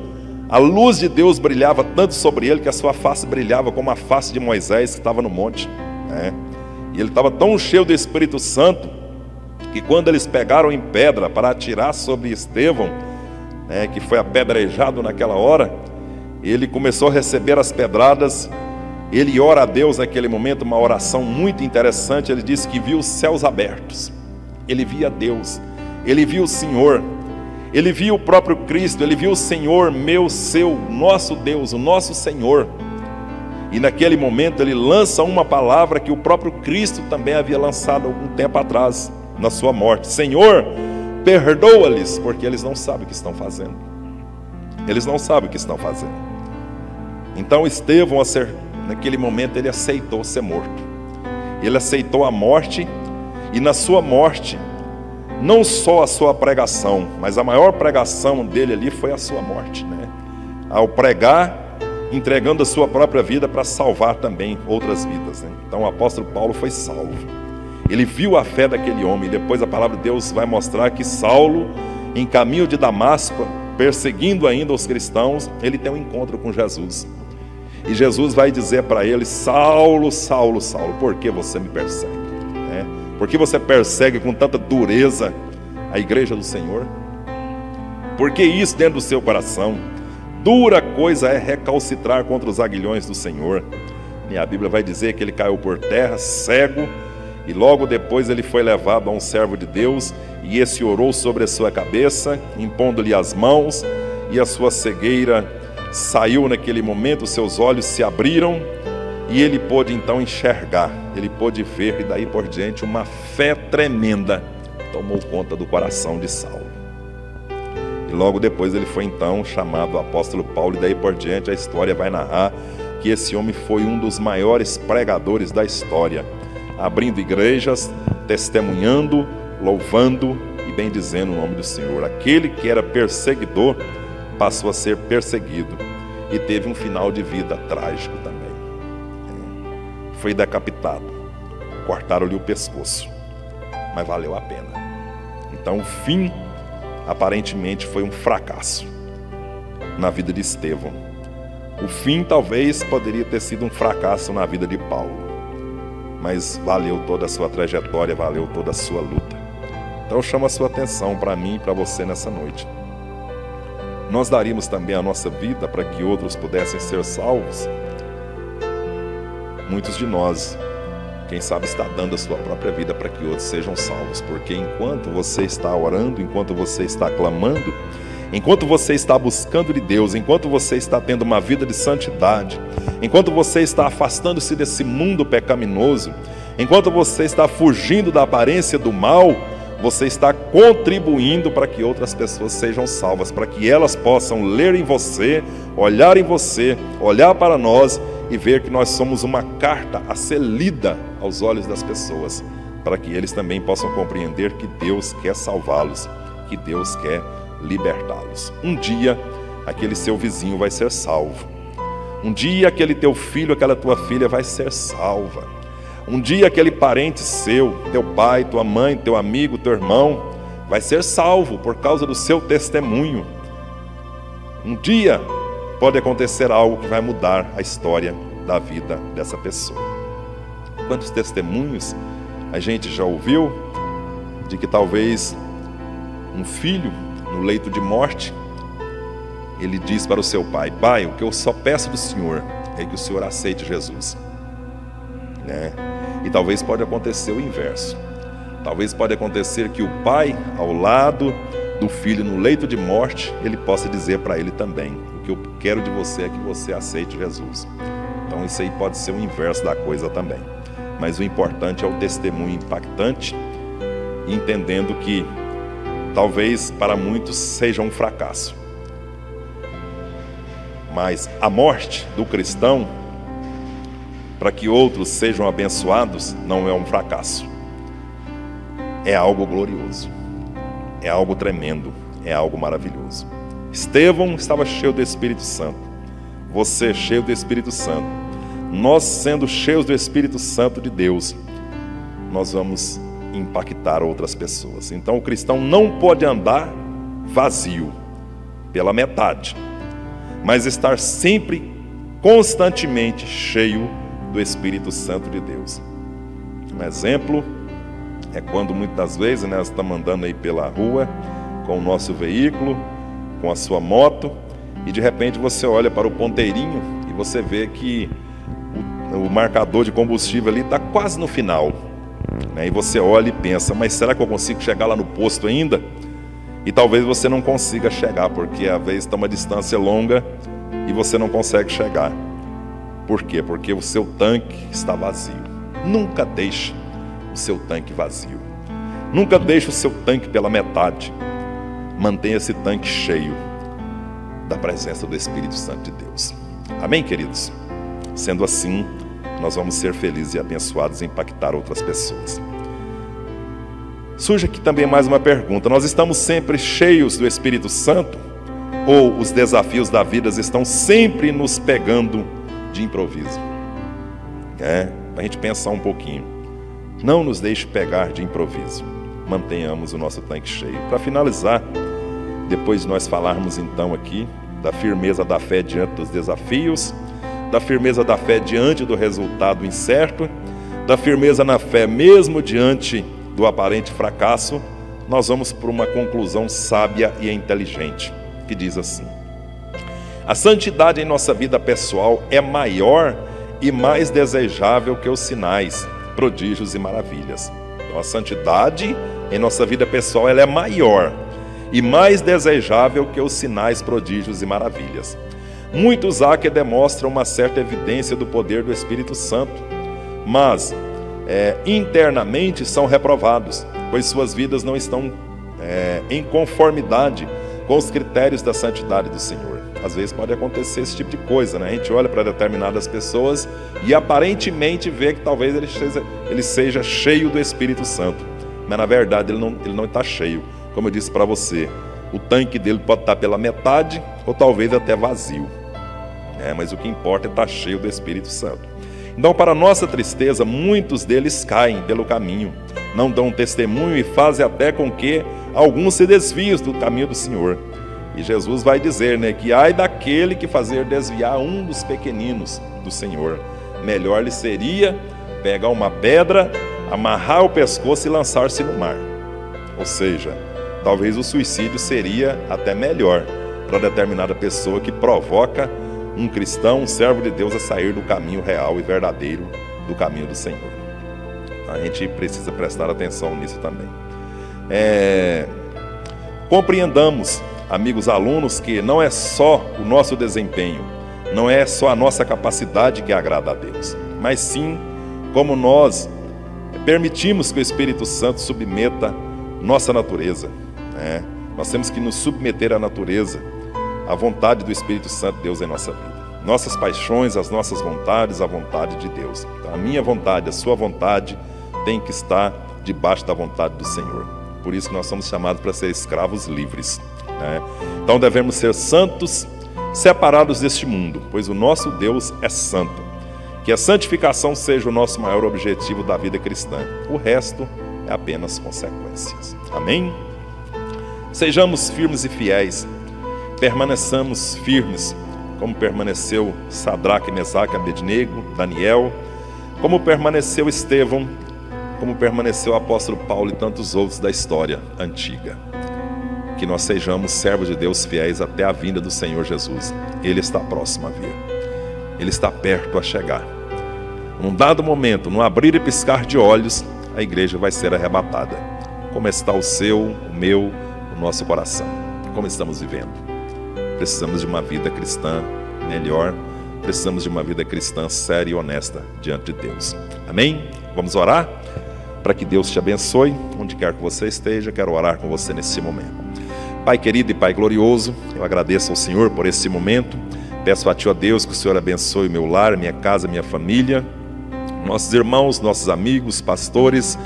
a luz de Deus brilhava tanto sobre ele, que a sua face brilhava como a face de Moisés que estava no monte, né? E ele estava tão cheio do Espírito Santo, que quando eles pegaram em pedra para atirar sobre Estevão, né, que foi apedrejado naquela hora, ele começou a receber as pedradas. Ele ora a Deus naquele momento, uma oração muito interessante. Ele disse que viu os céus abertos, ele via Deus, ele viu o Senhor, ele viu o próprio Cristo, ele viu o Senhor, meu, seu, nosso Deus, o nosso Senhor. E naquele momento ele lança uma palavra que o próprio Cristo também havia lançado algum tempo atrás, na sua morte: Senhor, perdoa-lhes, porque eles não sabem o que estão fazendo. Eles não sabem o que estão fazendo. Então Estevão, naquele momento, ele aceitou ser morto. Ele aceitou a morte. E na sua morte, não só a sua pregação, mas a maior pregação dele ali foi a sua morte, né? Ao pregar, entregando a sua própria vida para salvar também outras vidas, né? Então o apóstolo Paulo foi salvo. Ele viu a fé daquele homem. Depois a palavra de Deus vai mostrar que Saulo, em caminho de Damasco, perseguindo ainda os cristãos, ele tem um encontro com Jesus. E Jesus vai dizer para ele: Saulo, Saulo, Saulo, por que você me persegue? Por que você persegue com tanta dureza a igreja do Senhor? Por que isso dentro do seu coração? Dura coisa é recalcitrar contra os aguilhões do Senhor. E a Bíblia vai dizer que ele caiu por terra, cego, e logo depois ele foi levado a um servo de Deus, e esse orou sobre a sua cabeça, impondo-lhe as mãos, e a sua cegueira saiu naquele momento, os seus olhos se abriram, e ele pôde então enxergar, ele pôde ver, e daí por diante uma fé tremenda tomou conta do coração de Saulo. E logo depois ele foi então chamado apóstolo Paulo, e daí por diante a história vai narrar que esse homem foi um dos maiores pregadores da história, abrindo igrejas, testemunhando, louvando e bendizendo o nome do Senhor. Aquele que era perseguidor passou a ser perseguido e teve um final de vida trágico também. Foi decapitado, cortaram-lhe o pescoço, mas valeu a pena. Então o fim aparentemente foi um fracasso na vida de Estevão. O fim talvez poderia ter sido um fracasso na vida de Paulo, mas valeu toda a sua trajetória, valeu toda a sua luta. Então eu chamo a sua atenção para mim e para você nessa noite. Nós daríamos também a nossa vida para que outros pudessem ser salvos? Muitos de nós, quem sabe, está dando a sua própria vida para que outros sejam salvos, porque enquanto você está orando, enquanto você está clamando, enquanto você está buscando de Deus, enquanto você está tendo uma vida de santidade, enquanto você está afastando-se desse mundo pecaminoso, enquanto você está fugindo da aparência do mal, você está contribuindo para que outras pessoas sejam salvas, para que elas possam ler em você, olhar para nós e ver que nós somos uma carta a ser lida aos olhos das pessoas, para que eles também possam compreender que Deus quer salvá-los, que Deus quer libertá-los. Um dia aquele seu vizinho vai ser salvo. Um dia aquele teu filho, aquela tua filha vai ser salva. Um dia aquele parente seu, teu pai, tua mãe, teu amigo, teu irmão, vai ser salvo por causa do seu testemunho. Um dia pode acontecer algo que vai mudar a história da vida dessa pessoa. Quantos testemunhos a gente já ouviu de que talvez um filho no leito de morte, ele diz para o seu pai: pai, o que eu só peço do Senhor é que o Senhor aceite Jesus, né? E talvez pode acontecer o inverso. Talvez pode acontecer que o pai, ao lado do filho no leito de morte, ele possa dizer para ele também: o que eu quero de você é que você aceite Jesus. Então isso aí pode ser o inverso da coisa também. Mas o importante é o testemunho impactante, entendendo que talvez para muitos seja um fracasso, mas a morte do cristão, para que outros sejam abençoados, não é um fracasso. É algo glorioso, é algo tremendo, é algo maravilhoso. Estevão estava cheio do Espírito Santo, você cheio do Espírito Santo, nós sendo cheios do Espírito Santo de Deus, nós vamos impactar outras pessoas. Então o cristão não pode andar vazio, pela metade, mas estar sempre, constantemente cheio do Espírito Santo de Deus. Um exemplo é quando muitas vezes nós estamos andando aí pela rua com o nosso veículo, com a sua moto, e de repente você olha para o ponteirinho e você vê que o marcador de combustível ali está quase no final, né? E você olha e pensa: mas será que eu consigo chegar lá no posto ainda? E talvez você não consiga chegar, porque às vezes está uma distância longa e você não consegue chegar. Por quê? Porque o seu tanque está vazio. Nunca deixe o seu tanque vazio. Nunca deixe o seu tanque pela metade. Mantenha esse tanque cheio da presença do Espírito Santo de Deus. Amém, queridos? Sendo assim, nós vamos ser felizes e abençoados em impactar outras pessoas. Surge aqui também mais uma pergunta: nós estamos sempre cheios do Espírito Santo? Ou os desafios da vida estão sempre nos pegando de improviso? Para a gente pensar um pouquinho. Não nos deixe pegar de improviso. Mantenhamos o nosso tanque cheio. Para finalizar, depois de nós falarmos então aqui da firmeza da fé diante dos desafios, da firmeza da fé diante do resultado incerto, da firmeza na fé mesmo diante do aparente fracasso, nós vamos por uma conclusão sábia e inteligente, que diz assim: a santidade em nossa vida pessoal é maior e mais desejável que os sinais, prodígios e maravilhas. Então, a santidade em nossa vida pessoal ela é maior e mais desejável que os sinais, prodígios e maravilhas. Muitos há que demonstram uma certa evidência do poder do Espírito Santo, mas internamente são reprovados, pois suas vidas não estão em conformidade com os critérios da santidade do Senhor. Às vezes pode acontecer esse tipo de coisa, né? A gente olha para determinadas pessoas e aparentemente vê que talvez ele seja cheio do Espírito Santo, mas na verdade ele não está cheio. Como eu disse para você, o tanque dele pode estar pela metade ou talvez até vazio, mas o que importa é estar cheio do Espírito Santo. Então, para nossa tristeza, muitos deles caem pelo caminho, não dão testemunho e fazem até com que alguns se desviem do caminho do Senhor. E Jesus vai dizer, que ai daquele que fazer desviar um dos pequeninos do Senhor. Melhor lhe seria pegar uma pedra, amarrar o pescoço e lançar-se no mar. Ou seja, talvez o suicídio seria até melhor para determinada pessoa que provoca um cristão, um servo de Deus, a sair do caminho real e verdadeiro, do caminho do Senhor. A gente precisa prestar atenção nisso também. Compreendamos, amigos alunos, que não é só o nosso desempenho, não é só a nossa capacidade que agrada a Deus, mas sim como nós permitimos que o Espírito Santo submeta nossa natureza. Nós temos que nos submeter à natureza, à vontade do Espírito Santo de Deus em nossa vida. Nossas paixões, as nossas vontades, a vontade de Deus. Então, a minha vontade, a sua vontade tem que estar debaixo da vontade do Senhor. Por isso que nós somos chamados para ser escravos livres. Então devemos ser santos, separados deste mundo, pois o nosso Deus é santo. Que a santificação seja o nosso maior objetivo da vida cristã. O resto é apenas consequências. Amém? Sejamos firmes e fiéis. Permaneçamos firmes, como permaneceu Sadraque, Mesaque, Abednego, Daniel, como permaneceu Estevão, como permaneceu o apóstolo Paulo e tantos outros da história antiga. Que nós sejamos servos de Deus fiéis até a vinda do Senhor Jesus. Ele está próximo a vir. Ele está perto a chegar. Num dado momento, num abrir e piscar de olhos, a igreja vai ser arrebatada. Como está o seu, o meu, o nosso coração? Como estamos vivendo? Precisamos de uma vida cristã melhor, precisamos de uma vida cristã séria e honesta diante de Deus. Amém? Vamos orar? Para que Deus te abençoe, onde quer que você esteja, quero orar com você nesse momento. Pai querido e Pai glorioso, eu agradeço ao Senhor por esse momento, peço a Ti, ó Deus, que o Senhor abençoe o meu lar, minha casa, minha família, nossos irmãos, nossos amigos, pastores,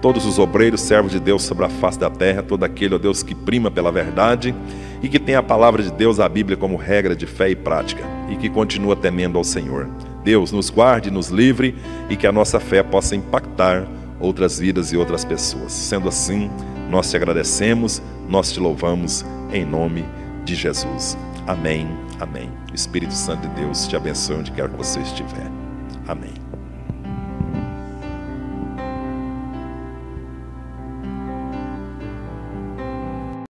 todos os obreiros, servos de Deus sobre a face da terra, todo aquele, ó Deus, que prima pela verdade e que tem a palavra de Deus, a Bíblia, como regra de fé e prática e que continua temendo ao Senhor. Deus, nos guarde, nos livre e que a nossa fé possa impactar outras vidas e outras pessoas. Sendo assim, nós te agradecemos, nós te louvamos em nome de Jesus. Amém, amém. O Espírito Santo de Deus te abençoe onde quer que você estiver. Amém.